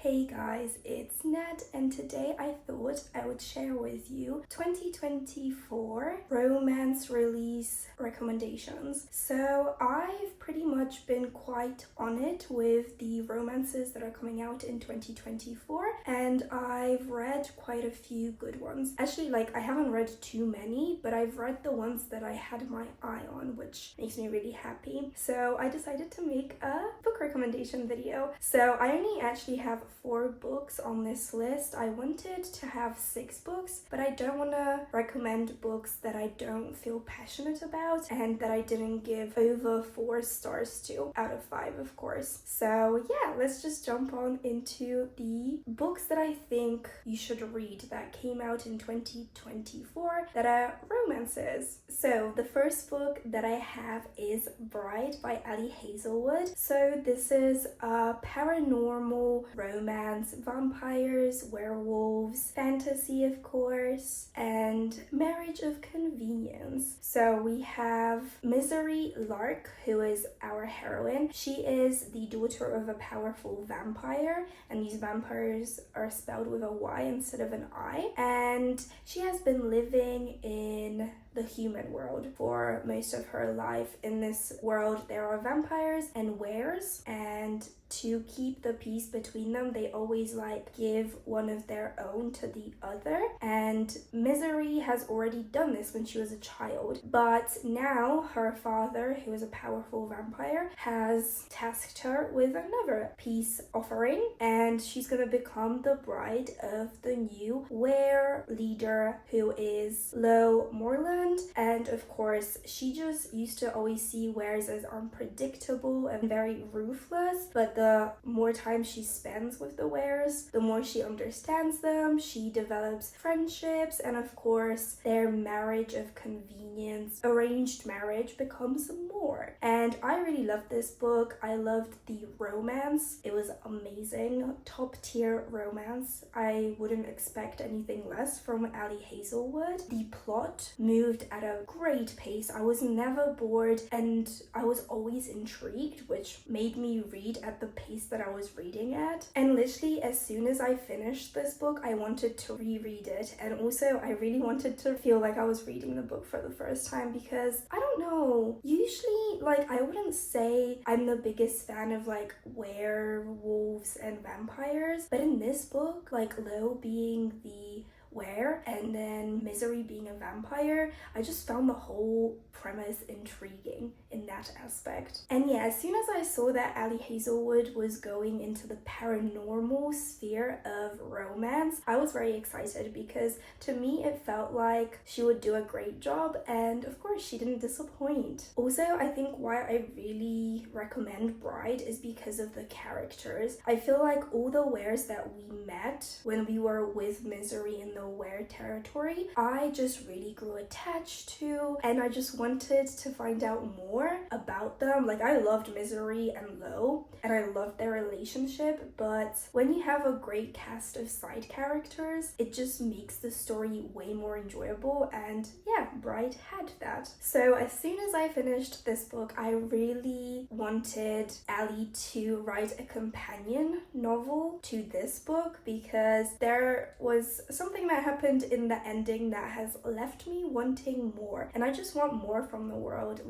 Hey guys, it's Nat, and today I thought I would share with you 2024 romance release recommendations. So I've pretty much been quite on it with the romances that are coming out in 2024, and I've read quite a few good ones. Actually, I haven't read too many, but I've read the ones that I had my eye on, which makes me really happy. So I decided to make a book recommendation video. So I only actually have 4 books on this list. I wanted to have 6 books, but I don't want to recommend books that I don't feel passionate about and that I didn't give over 4 stars to out of 5, of course. So yeah, let's just jump on into the books that I think you should read that came out in 2024 that are romances. So the first book that I have is Bride by Ali Hazelwood. So this is a paranormal romance, vampires, werewolves, fantasy of course, and marriage of convenience. So we have Misery Lark, who is our heroine. She is the daughter of a powerful vampire, and these vampires are spelled with a Y instead of an I, and she has been living in the human world for most of her life. In this world there are vampires and wares, and to keep the peace between them they always give one of their own to the other, and Misery has already done this when she was a child, but now her father, who is a powerful vampire, has tasked her with another peace offering, and she's gonna become the bride of the new were leader, who is Lo Morland. And of course she just used to always see wares as unpredictable and very ruthless, but the more time she spends with the wares, the more she understands them. She develops friendships, and of course their marriage of convenience, arranged marriage, becomes more. And I really loved this book. I loved the romance. It was amazing, top tier romance. I wouldn't expect anything less from Ali Hazelwood. The plot moved at a great pace. I was never bored, and I was always intrigued, which made me read at the pace that I was reading at. And literally as soon as I finished this book, I wanted to reread it, and also I really wanted to feel like I was reading the book for the first time, because I don't know, usually I wouldn't say I'm the biggest fan of werewolves and vampires, but in this book, Lo being the were and then Misery being a vampire, I just found the whole premise intriguing in that aspect. And yeah, as soon as I saw that Ali Hazelwood was going into the paranormal sphere of romance, I was very excited, because to me it felt like she would do a great job, and of course she didn't disappoint. Also, I think why I really recommend Bride is because of the characters. I feel like all the wares that we met when we were with Misery in the were territory, I just really grew attached to, and I just wanted to find out more about them. I loved Misery and Lo, and I loved their relationship, but when you have a great cast of side characters, it just makes the story way more enjoyable, and yeah, Bride had that. So as soon as I finished this book, I really wanted Ali to write a companion novel to this book, because there was something that happened in the ending that has left me wanting more, and I just want more from the world.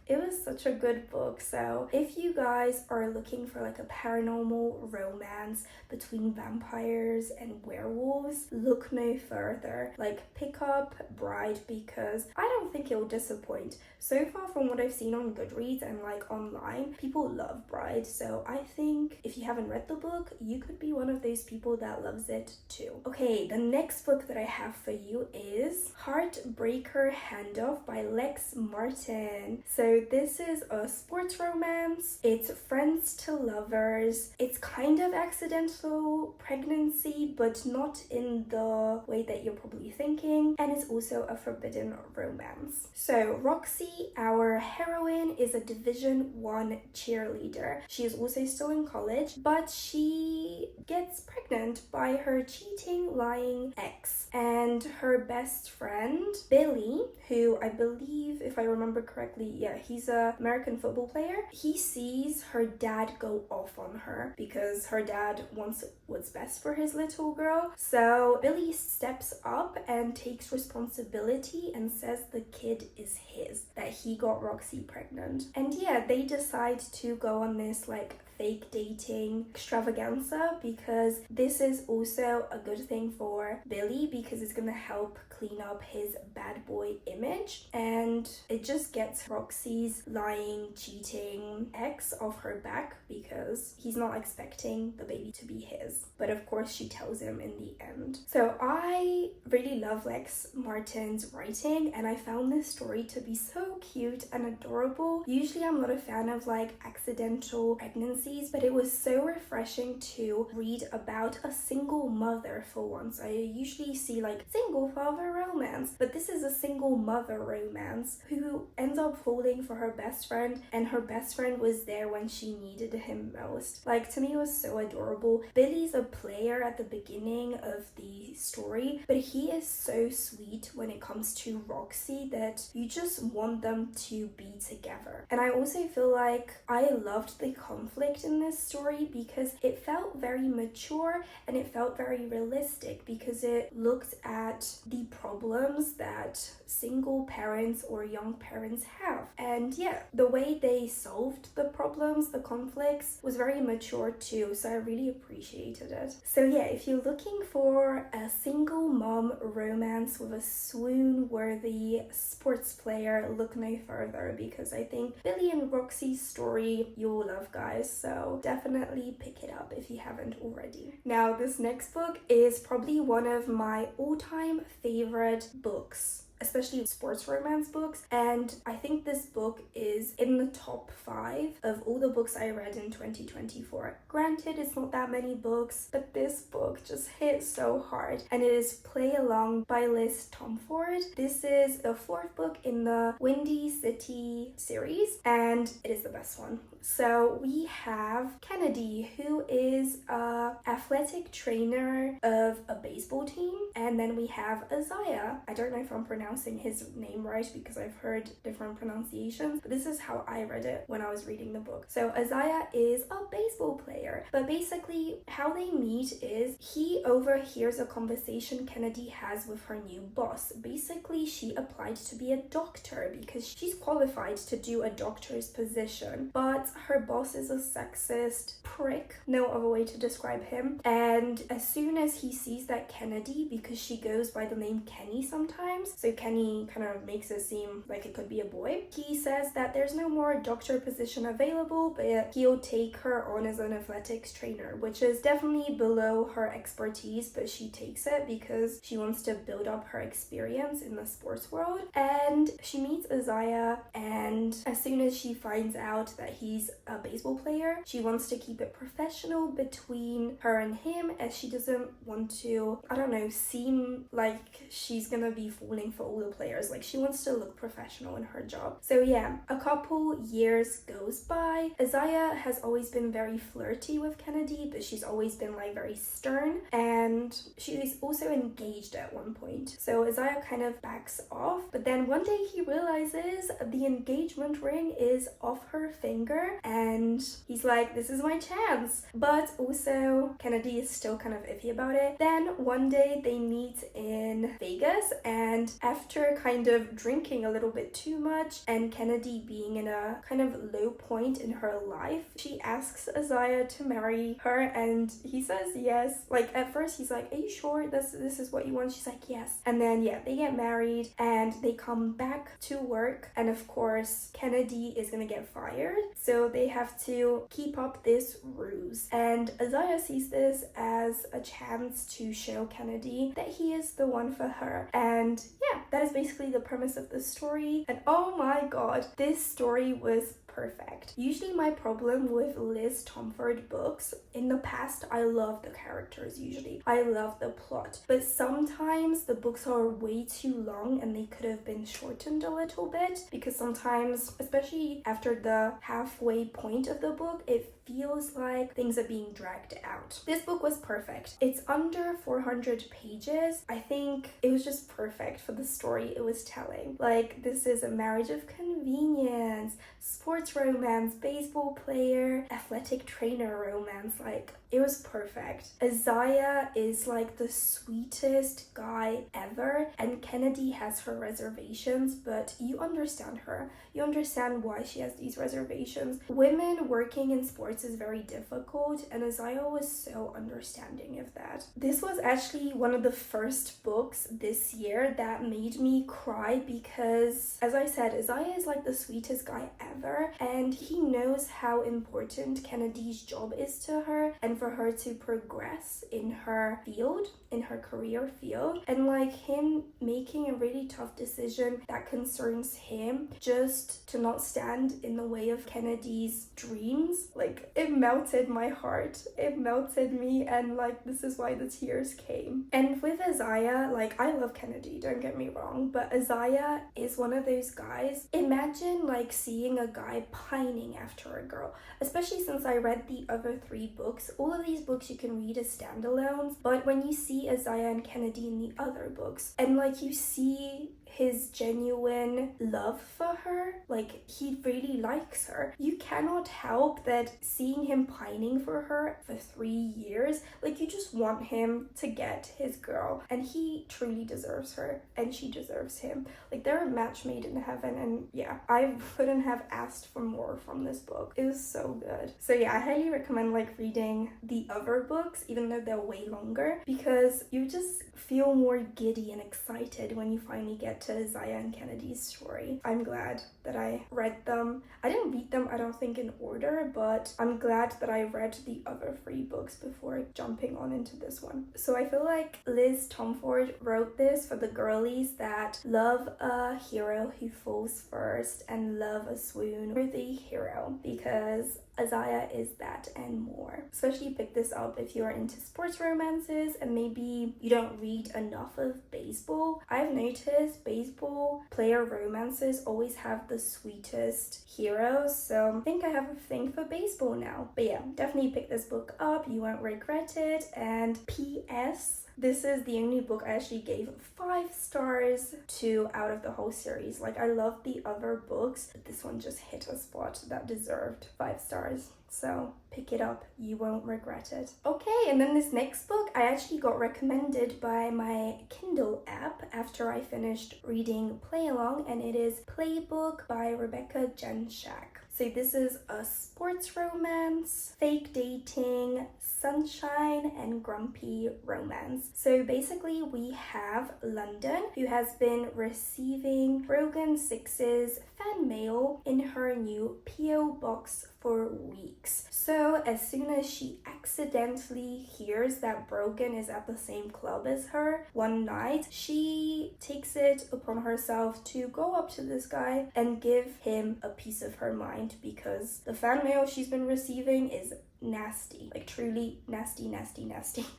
It was such a good book. So if you guys are looking for a paranormal romance between vampires and werewolves, look no further. Pick up Bride, because I don't think it will disappoint. So far from what I've seen on Goodreads and online, people love Bride, so I think if you haven't read the book, you could be one of those people that loves it too. Okay, the next book that I have for you is Heartbreaker Handoff by Lex Martin. So this is a sports romance. It's friends to lovers. It's kind of accidental pregnancy, but not in the way that you're probably thinking, and it's also a forbidden romance. So Roxy, our heroine, is a Division 1 cheerleader. She is also still in college, but she gets pregnant pregnant by her cheating, lying ex. And her best friend, Billy, who I believe, if I remember correctly, yeah, he's an American football player. He sees her dad go off on her because her dad wants what's best for his little girl. So Billy steps up and takes responsibility and says the kid is his, that he got Roxy pregnant. And yeah, they decide to go on this like fake dating extravaganza because this is also a good thing for Billy because it's gonna help clean up his bad boy image, and it just gets Roxy's lying, cheating ex off her back because he's not expecting the baby to be his. But of course she tells him in the end. So I really love Lex Martin's writing, and I found this story to be so cute and adorable. Usually I'm not a fan of like accidental pregnancies, but it was so refreshing to read about a single mother for once. I usually see like single father romance, but this is a single mother romance who ends up falling for her best friend, and her best friend was there when she needed him most. Like, to me it was so adorable. Billy's a player at the beginning of the story, but he is so sweet when it comes to Roxy that you just want them to be together. And I also feel like I loved the conflict in this story because it felt very mature and it felt very realistic because it looked at the problems that single parents or young parents have. And yeah, the way they solved the problems, the conflicts, was very mature too, so I really appreciated it. So yeah, if you're looking for a single mom romance with a swoon-worthy sports player, look no further because I think Billy and Roxy's story you'll love, guys, so definitely pick it up if you haven't already. Now, this next book is probably one of my all-time favorite books, especially sports romance books, and I think this book is in the top 5 of all the books I read in 2024. Granted, it's not that many books, but this book just hit so hard, and it is Play Along by Liz Tomford. This is the 4th book in the Windy City series, and it is the best one. So we have Kennedy, who is a athletic trainer of a baseball team, and then we have Isaiah. I don't know if I'm pronouncing his name right because I've heard different pronunciations, but this is how I read it when I was reading the book. So Isaiah is a baseball player, but basically how they meet is he overhears a conversation Kennedy has with her new boss. Basically, she applied to be a doctor because she's qualified to do a doctor's position, but her boss is a sexist prick, no other way to describe him. And as soon as he sees that Kennedy, because she goes by the name Kenny sometimes, so Kenny kind of makes it seem like it could be a boy, he says that there's no more doctor position available, but he'll take her on as an athletics trainer, which is definitely below her expertise, but she takes it because she wants to build up her experience in the sports world. And she meets Isaiah, and as soon as she finds out that he's a baseball player, she wants to keep it professional between her and him, as she doesn't want to, I don't know, seem like she's gonna be falling for all the players. Like, she wants to look professional in her job. So yeah, a couple years goes by. Isaiah has always been very flirty with Kennedy, but she's always been like very stern, and she's also engaged at one point. So Isaiah kind of backs off, but then one day he realizes the engagement ring is off her finger, and he's like, this is my chance. But also Kennedy is still kind of iffy about it. Then one day they meet in Vegas, and after kind of drinking a little bit too much and Kennedy being in a kind of low point in her life, she asks Isaiah to marry her, and he says yes. Like, at first he's like, are you sure this is what you want? She's like, yes. And then yeah, they get married and they come back to work, and of course Kennedy is gonna get fired, so they have to keep up this ruse. And Isaiah sees this as a chance to show Kennedy that he is the one for her. And yeah, that is basically the premise of the story. And oh my god, this story was perfect. Usually my problem with Liz Tomford books, in the past I love the characters, usually I love the plot, but sometimes the books are way too long and they could have been shortened a little bit, because sometimes, especially after the halfway point of the book, it feels like things are being dragged out. This book was perfect. It's under 400 pages. I think it was just perfect for the story it was telling. Like, this is a marriage of convenience, sports romance, baseball player, athletic trainer romance. Like, it was perfect. Isaiah is like the sweetest guy ever, and Kennedy has her reservations, but you understand her. You understand why she has these reservations. Women working in sports is very difficult, and Isaiah was so understanding of that. This was actually one of the first books this year that made me cry because, as I said, Isaiah is like the sweetest guy ever, and he knows how important Kennedy's job is to her and for her to progress in her field, in her career field, and like him making a really tough decision that concerns him just to not stand in the way of Kennedy's dreams. Like, it melted my heart. It melted me, and like, this is why the tears came. And with Isaiah, like, I love Kennedy, don't get me wrong, but Isaiah is one of those guys. Imagine like seeing a guy pining after a girl, especially since I read the other 3 books. All of these books you can read as standalones, but when you see Isaiah and Kennedy in the other books, and like you see his genuine love for her, like he really likes her, you cannot help that seeing him pining for her for 3 years, like you just want him to get his girl, and he truly deserves her and she deserves him. Like, they're a match made in heaven, and yeah, I couldn't have asked for more from this book. It was so good. So yeah, I highly recommend like reading the other books, even though they're way longer, because you just feel more giddy and excited when you finally get to Isaiah and Kennedy's story. I'm glad that I read them. I didn't read them, I don't think, in order, but I'm glad that I read the other 3 books before jumping on into this one. So I feel like Liz Tomford wrote this for the girlies that love a hero who falls first and love a swoon-worthy hero, because Isaiah is that and more. Especially pick this up if you're into sports romances and maybe you don't read enough of baseball. I've noticed baseball player romances always have the sweetest heroes, so I think I have a thing for baseball now. But yeah, definitely pick this book up, you won't regret it. And P.S. this is the only book I actually gave 5 stars to out of the whole series. Like, I love the other books, but this one just hit a spot that deserved 5 stars. So pick it up, you won't regret it. Okay, and then this next book I actually got recommended by my Kindle app after I finished reading Play Along, and it is Playbook by Rebecca Jenshak. So this is a sports romance, fake dating, sunshine, and grumpy romance. So basically we have London, who has been receiving Brogan Six's fan mail in her new P.O. box for weeks. So as soon as she accidentally hears that Brogan is at the same club as her one night, she takes it upon herself to go up to this guy and give him a piece of her mind, because the fan mail she's been receiving is nasty, like truly nasty.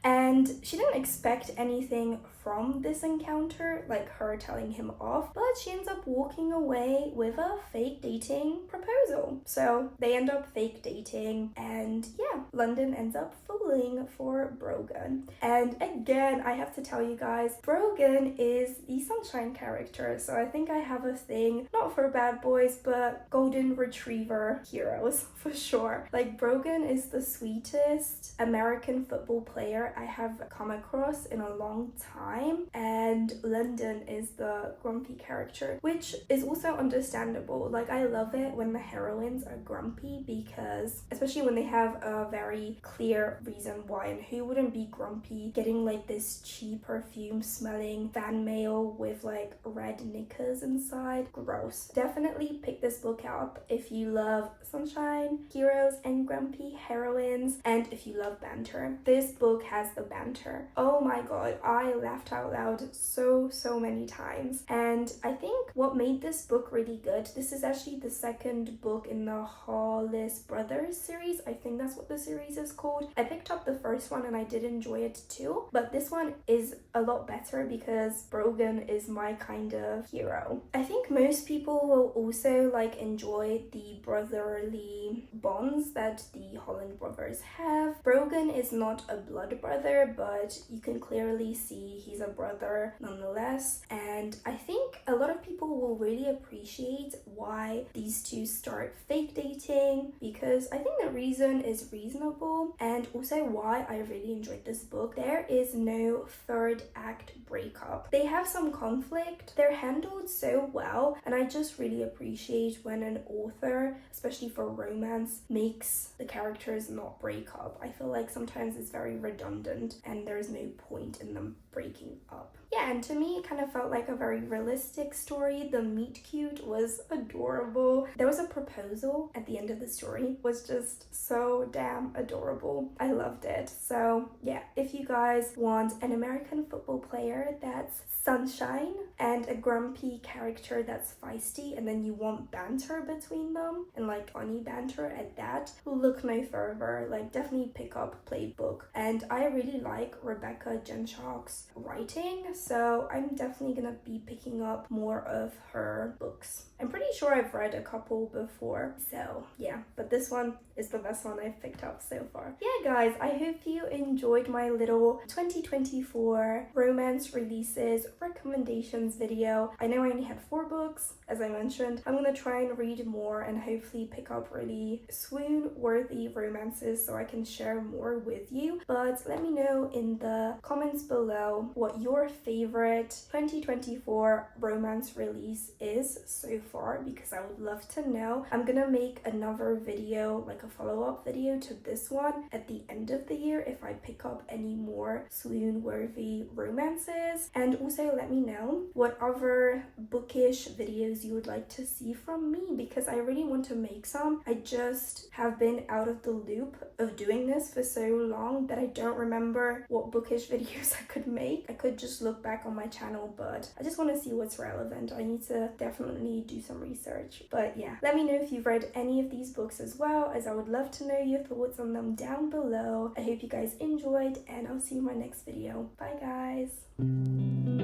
And she didn't expect anything from this encounter, like her telling him off, but she ends up walking away with a fake dating proposal. So they end up fake dating, and yeah, London ends up falling for Brogan. And again, I have to tell you guys, Brogan is the sunshine character, so I think I have a thing, not for bad boys, but golden retriever heroes for sure. Like, Brogan is the sweetest American football player I have come across in a long time, and London is the grumpy character, which is also understandable. Like, I love it when the heroines are grumpy, because especially when they have a very clear reason why, and who wouldn't be grumpy getting like this cheap perfume smelling fan mail with like red knickers inside? Gross. Definitely pick this book up if you love sunshine, heroes, and grumpy heroines. heroines, and if you love banter. This book has the banter. Oh my god, I laughed out loud so many times. And I think what made this book really good, this is actually the second book in the Hollis Brothers series. I think that's what the series is called. I picked up the first one and I did enjoy it too, but this one is a lot better because Brogan is my kind of hero. I think most people will also like enjoy the brotherly bonds that the Holland brothers have. Brogan is not a blood brother, but you can clearly see he's a brother nonetheless, and I think a lot of people will really appreciate why these two start fake dating, because I think the reason is reasonable, and also why I really enjoyed this book. There is no third act breakup. They have some conflict, they're handled so well, and I just really appreciate when an author, especially for romance, makes the characters not break up. I feel like sometimes it's very redundant and there's no point in them breaking up. Yeah, and to me it kind of felt like a very realistic story. The meet cute was adorable. There was a proposal at the end of the story. It was just so damn adorable. I loved it. So yeah, if you guys want an American football player that's sunshine and a grumpy character that's feisty, and then you want banter between them and like funny banter at that, look no further. Like definitely pick up Playbook. And I really like Rebecca Genshock's writing, so I'm definitely gonna be picking up more of her books. I'm pretty sure I've read a couple before, so yeah, but this one is the best one I've picked up so far. Yeah guys, I hope you enjoyed my little 2024 romance releases recommendations video. I know I only had 4 books, as I mentioned. I'm gonna try and read more and hopefully pick up really swoon-worthy romances so I can share more with you. But let me know in the comments below what your favorite 2024 romance release is so far, because I would love to know. I'm gonna make another video, like a follow-up video to this one at the end of the year if I pick up any more swoon-worthy romances. And also let me know what other bookish videos you would like to see from me, because I really want to make some. I just have been out of the loop of doing this for so long that I don't remember what bookish videos I could make. I could just look back on my channel, but I just want to see what's relevant. I need to definitely do some research. But yeah, let me know if you've read any of these books as well, as I would love to know your thoughts on them down below. I hope you guys enjoyed, and I'll see you in my next video. Bye guys.